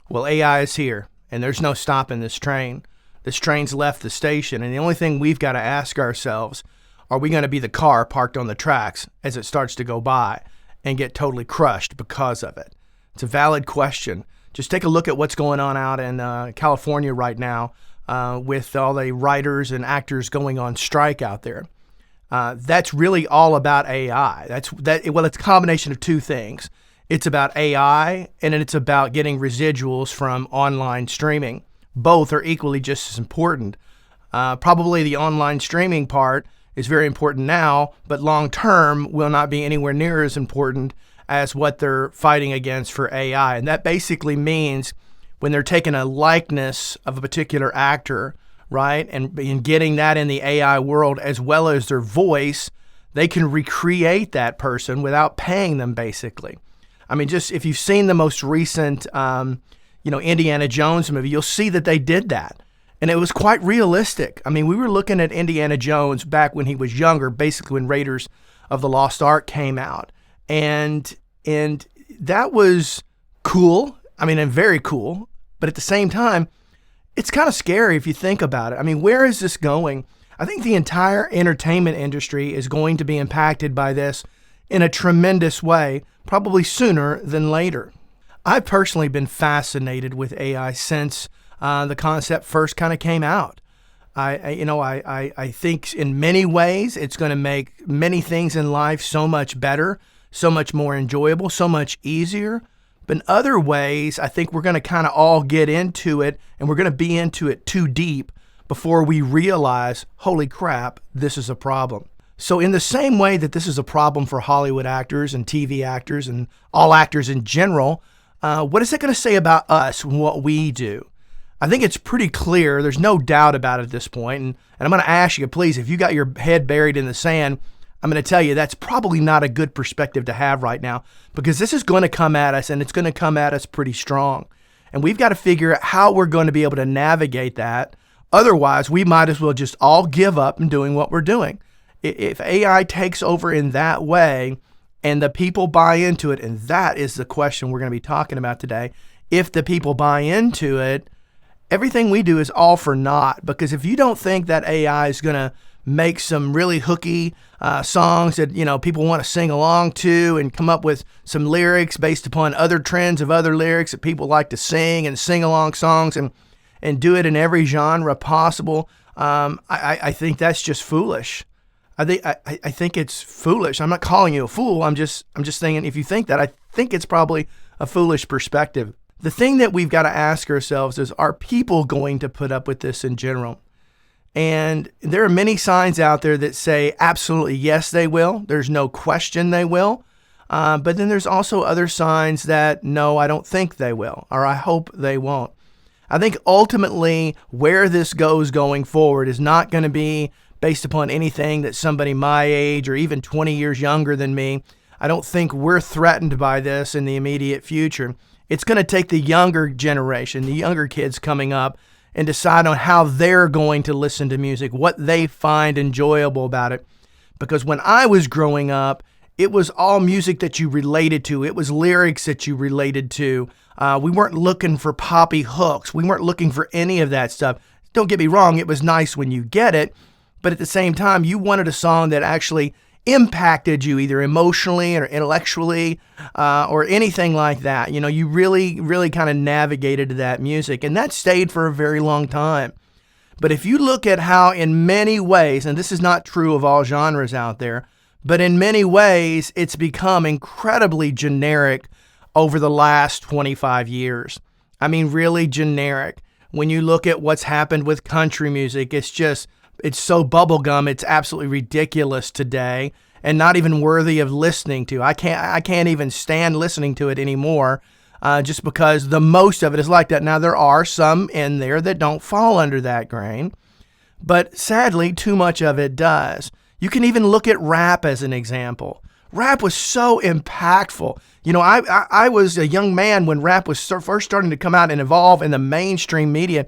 Well, AI is here, and there's no stopping this train. This train's left the station, and the only thing we've got to ask ourselves, are we going to be the car parked on the tracks as it starts to go by and get totally crushed because of it? It's a valid question. Just take a look at what's going on out in California right now with all the writers and actors going on strike out there. That's really all about AI. It's a combination of two things. It's about AI, and it's about getting residuals from online streaming. Both are equally just as important. Probably the online streaming part is very important now, but long term will not be anywhere near as important as what they're fighting against for AI. And that basically means when they're taking a likeness of a particular actor, right, and getting that in the AI world as well as their voice, they can recreate that person without paying them, basically. I mean, just if you've seen the most recent, Indiana Jones movie, you'll see that they did that. And it was quite realistic. I mean, we were looking at Indiana Jones back when he was younger, basically when Raiders of the Lost Ark came out. And that was cool. I mean, and very cool. But at the same time, it's kind of scary if you think about it. I mean, where is this going? I think the entire entertainment industry is going to be impacted by this in a tremendous way, probably sooner than later. I've personally been fascinated with AI since the concept first kind of came out. I think in many ways it's going to make many things in life so much better, so much more enjoyable, so much easier. But in other ways, I think we're going to kind of all get into it, and we're going to be into it too deep before we realize, holy crap, this is a problem. So in the same way that this is a problem for Hollywood actors and TV actors and all actors in general, what is it going to say about us and what we do? I think it's pretty clear. There's no doubt about it at this point. And I'm going to ask you, please, if you got your head buried in the sand, I'm going to tell you that's probably not a good perspective to have right now, because this is going to come at us, and it's going to come at us pretty strong. And we've got to figure out how we're going to be able to navigate that. Otherwise, we might as well just all give up in doing what we're doing. If AI takes over in that way and the people buy into it, and that is the question we're going to be talking about today, if the people buy into it, everything we do is all for naught. Because if you don't think that AI is going to make some really hooky songs that people want to sing along to and come up with some lyrics based upon other trends of other lyrics that people like to sing and sing along songs and do it in every genre possible, I think that's just foolish. I think it's foolish. I'm not calling you a fool. I'm just thinking, if you think that, I think it's probably a foolish perspective. The thing that we've got to ask ourselves is, are people going to put up with this in general? And there are many signs out there that say absolutely yes, they will. There's no question they will. But then there's also other signs that no, I don't think they will, or I hope they won't. I think ultimately where this goes going forward is not going to be based upon anything that somebody my age or even 20 years younger than me. I don't think we're threatened by this in the immediate future. It's going to take the younger generation, the younger kids coming up, and decide on how they're going to listen to music, what they find enjoyable about it. Because when I was growing up, it was all music that you related to. It was lyrics that you related to. We weren't looking for poppy hooks. We weren't looking for any of that stuff. Don't get me wrong, it was nice when you get it, but at the same time, you wanted a song that actually impacted you either emotionally or intellectually or anything like that. You really, really kind of navigated to that music, and that stayed for a very long time. But if you look at how in many ways, and this is not true of all genres out there, but in many ways, it's become incredibly generic over the last 25 years. I mean, really generic. When you look at what's happened with country music, it's so bubblegum, it's absolutely ridiculous today and not even worthy of listening to. I can't even stand listening to it anymore just because the most of it is like that. Now, there are some in there that don't fall under that grain, but sadly, too much of it does. You can even look at rap as an example. Rap was so impactful. I was a young man when rap was first starting to come out and evolve in the mainstream media,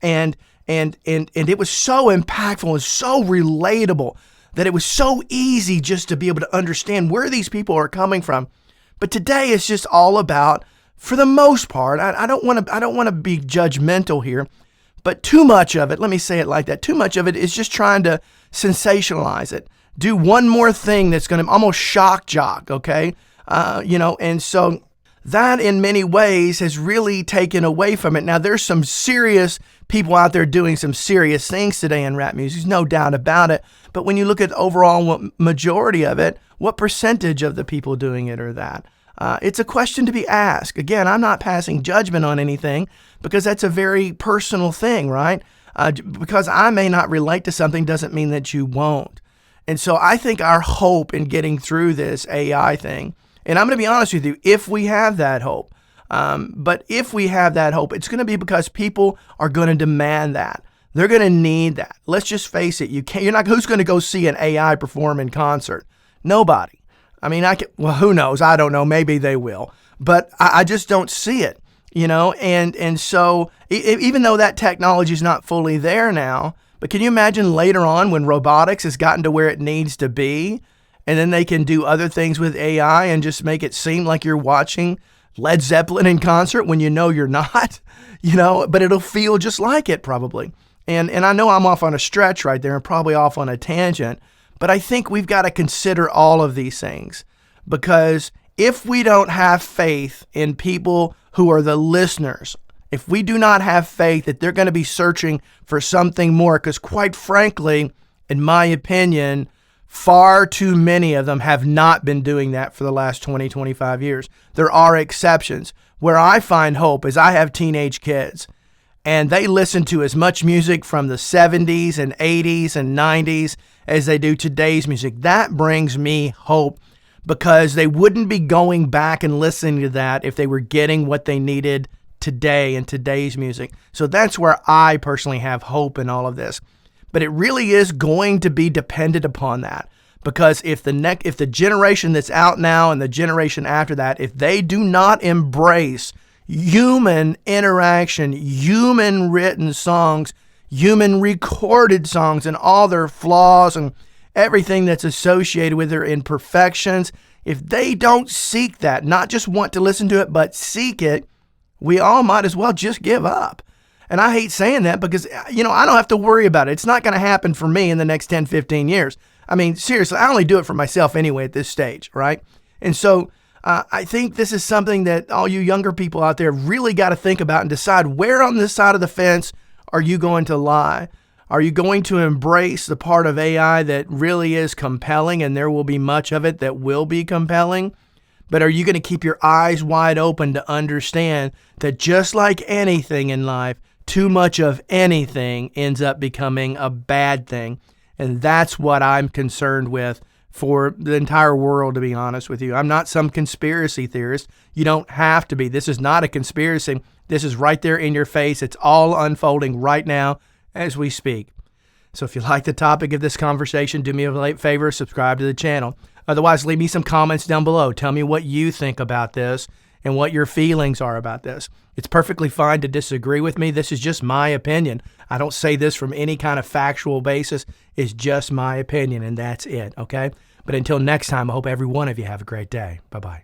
and it was so impactful and so relatable that it was so easy just to be able to understand where these people are coming from. But today it's just all about for the most part, I don't want to be judgmental here, but too much of it, let me say it like that, too much of it is just trying to sensationalize it. Do one more thing that's going to almost shock jock, okay? And so that in many ways has really taken away from it. Now, there's some serious people out there doing some serious things today in rap music, no doubt about it. But when you look at the overall majority of it, what percentage of the people doing it are that? It's a question to be asked. Again, I'm not passing judgment on anything because that's a very personal thing, right? Because I may not relate to something doesn't mean that you won't. And so I think our hope in getting through this AI thing, and I'm going to be honest with you, if we have that hope, but if we have that hope, it's going to be because people are going to demand that. They're going to need that. Let's just face it. Who's going to go see an AI perform in concert? Nobody. I mean, who knows? I don't know. Maybe they will, but I just don't see it, and so even though that technology is not fully there now, but can you imagine later on when robotics has gotten to where it needs to be, and then they can do other things with AI and just make it seem like you're watching Led Zeppelin in concert when you know you're not, but it'll feel just like it probably. And I know I'm off on a stretch right there and probably off on a tangent, but I think we've got to consider all of these things, because if we don't have faith in people who are the listeners, if we do not have faith that they're going to be searching for something more, because quite frankly, in my opinion, far too many of them have not been doing that for the last 20, 25 years. There are exceptions. Where I find hope is I have teenage kids, and they listen to as much music from the 70s and 80s and 90s as they do today's music. That brings me hope, because they wouldn't be going back and listening to that if they were getting what they needed today in today's music. So that's where I personally have hope in all of this. But it really is going to be dependent upon that, because if the generation that's out now and the generation after that, if they do not embrace human interaction, human written songs, human recorded songs and all their flaws and everything that's associated with their imperfections, if they don't seek that, not just want to listen to it, but seek it, we all might as well just give up. And I hate saying that because, I don't have to worry about it. It's not going to happen for me in the next 10, 15 years. I mean, seriously, I only do it for myself anyway at this stage, right? And so I think this is something that all you younger people out there really got to think about and decide, where on this side of the fence are you going to lie? Are you going to embrace the part of AI that really is compelling, and there will be much of it that will be compelling? But are you going to keep your eyes wide open to understand that just like anything in life, too much of anything ends up becoming a bad thing? And that's what I'm concerned with for the entire world, to be honest with you. I'm not some conspiracy theorist. You don't have to be. This is not a conspiracy. This is right there in your face. It's all unfolding right now as we speak. So if you like the topic of this conversation, do me a late favor, subscribe to the channel. Otherwise, leave me some comments down below. Tell me what you think about this and what your feelings are about this. It's perfectly fine to disagree with me. This is just my opinion. I don't say this from any kind of factual basis. It's just my opinion, and that's it, okay? But until next time, I hope every one of you have a great day. Bye-bye.